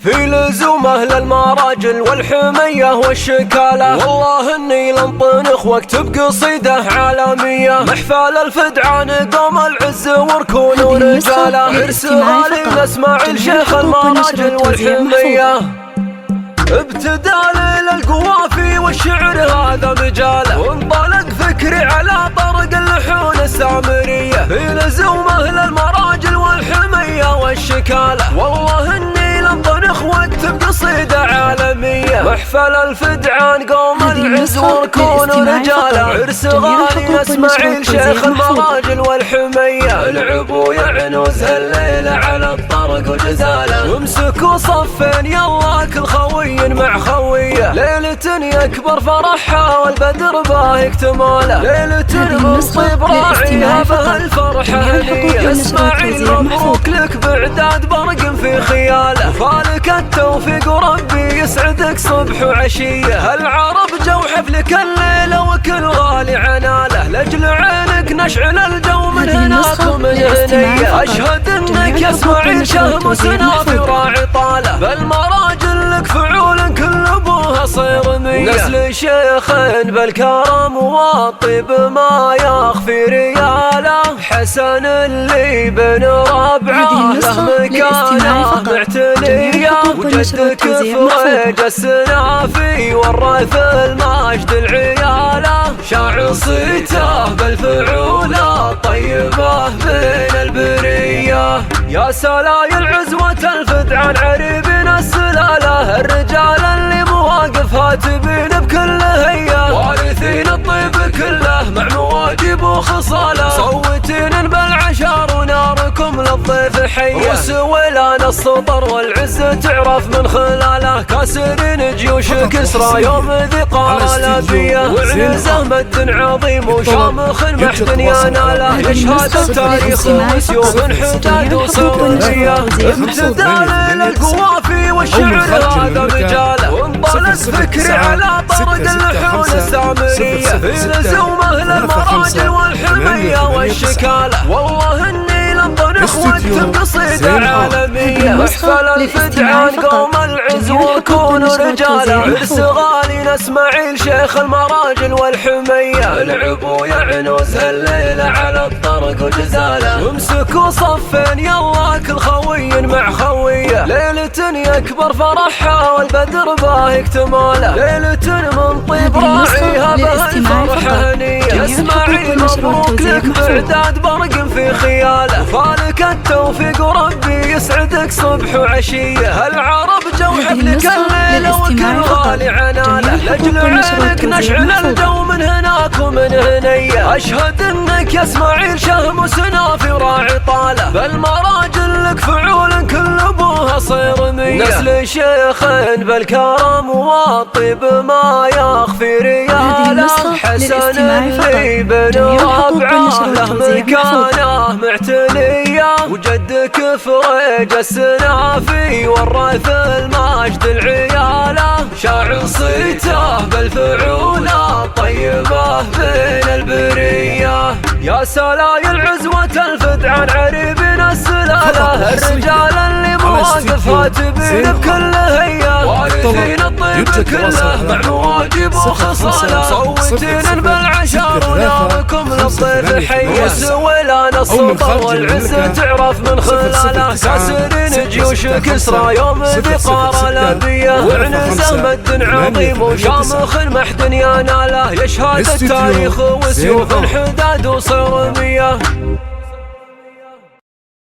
في لزومه للمراجل والحمية والشكالة، والله اني لنطنخ واكتب قصيدة عالمية. محفل الفدعان قوم العز وركون رجاله، عرس غالي لاسماعيل شيخ المراجل والحمية. ابتدى ليل القوافي والشعر هذا مجاله، وانطلق فكري على طرق اللحون السامرية. في لزومه للمراجل والحمية والشكالة، والله اني لنطنخ واكتب قصيدة عالمية. محفل الفدعان قوم العز وركون رجاله، عرس غالي اسماعيل شيخ المراجل والحمية. العبوا يعنوز الليلة على الطرق وجزاله، وامسكوا صفين يلا كل خوي مع خويه. ليلة يكبر فرحها والبدر باه اكتماله، ليلة من طيب راعيها بها الفرحة هنية. اسماعيل مبروك لك بعداد برق في خياله، فالك التوفيق وربي يسعدك صبح وعشية. العرب جو حفلك الليلة وكل غالي عناله، لاجل عينك نشعل الجو من هناك ومن هنية. اشهد انك يا اسماعيل شهم سنافي وراعي طاله، بالمراجل لك فعول كل ابوها صيرمية. نسل شيخ بالكرم والطيب ما يخفي رياله، حسن اللي بن ربعه له مكانه معتلية. وجدك فريج السنافي ورث المجد العياله، شاع صيته بالفعولة طيبه بين البرية. يا سلايل عزوة الفدعان عريبنا السلالة، الرجال اللي مواقفها تبين بكل هية. وارثين الطيب كله مع مواجب وخصاله، صوتين بالعشار وناركم للضيف حية. وسويلان السطر والعز تعرف من خلاله، كاسرين جيوش كسرى يوم ذي قال بيه. وعنزه مد عظيم وشامخ محتن يناله، يشهد التاريخ وسيوف حداد وصرمية. ابتدى ليل القوافي والشعر هذا مجاله، وانطلق فكري على طرق اللحون السامرية. في لزومه للمراجل والحمية والشكالة، والله اني لنطنخ واكتب قصيدة عالمية. محفل الفدعان قوم العز وركون رجاله، عرس غالي اسماعيل شيخ المراجل والحمية. العبوا يعنوز الليلة على الطرق وجزاله، وامسكوا صفين يلا كل خوي مع خويه. ليلة يكبر فرحها والبدر باه اكتماله، ليلة من طيب راعيها بها الفرحة هنية. اسماعيل مبروك لك بعداد برق في خياله، فالك التوفيق وربي يسعدك صبح وعشية. العرب جو حفلك الليلة وكل غالي عناله، لاجل عينك نشعل الجو من هناك ومن هنية. اشهد انك يا اسماعيل شهم سنافي وراعي طاله، بالمراجل لك فعول كل ابوها صيرمية. نسل شيخ بالكرم والطيب ما يخفي رياله، حسن اللي بن ربعه له مكانه معتلية. وجدك فريج السنافي ورث المجد العياله، شاع صيته بالفعولة طيبه بين البرية. يا سلايل عزوة الفدعان عريبنا السلالة، الرجال اللي مواقفها تبين بكل هية. وارثين الطيب كله مع مواجب وخصاله، صوتين بالعشار وناركم للضيف حية. وسويلان السطر والعز تعرف من خلاله، كاسرين جيوش كسرى يوم ذي قار بيه. وعنزه مد عظيم وشامخ محتن يناله، يشهد التاريخ وسيوف حداد وصرمية.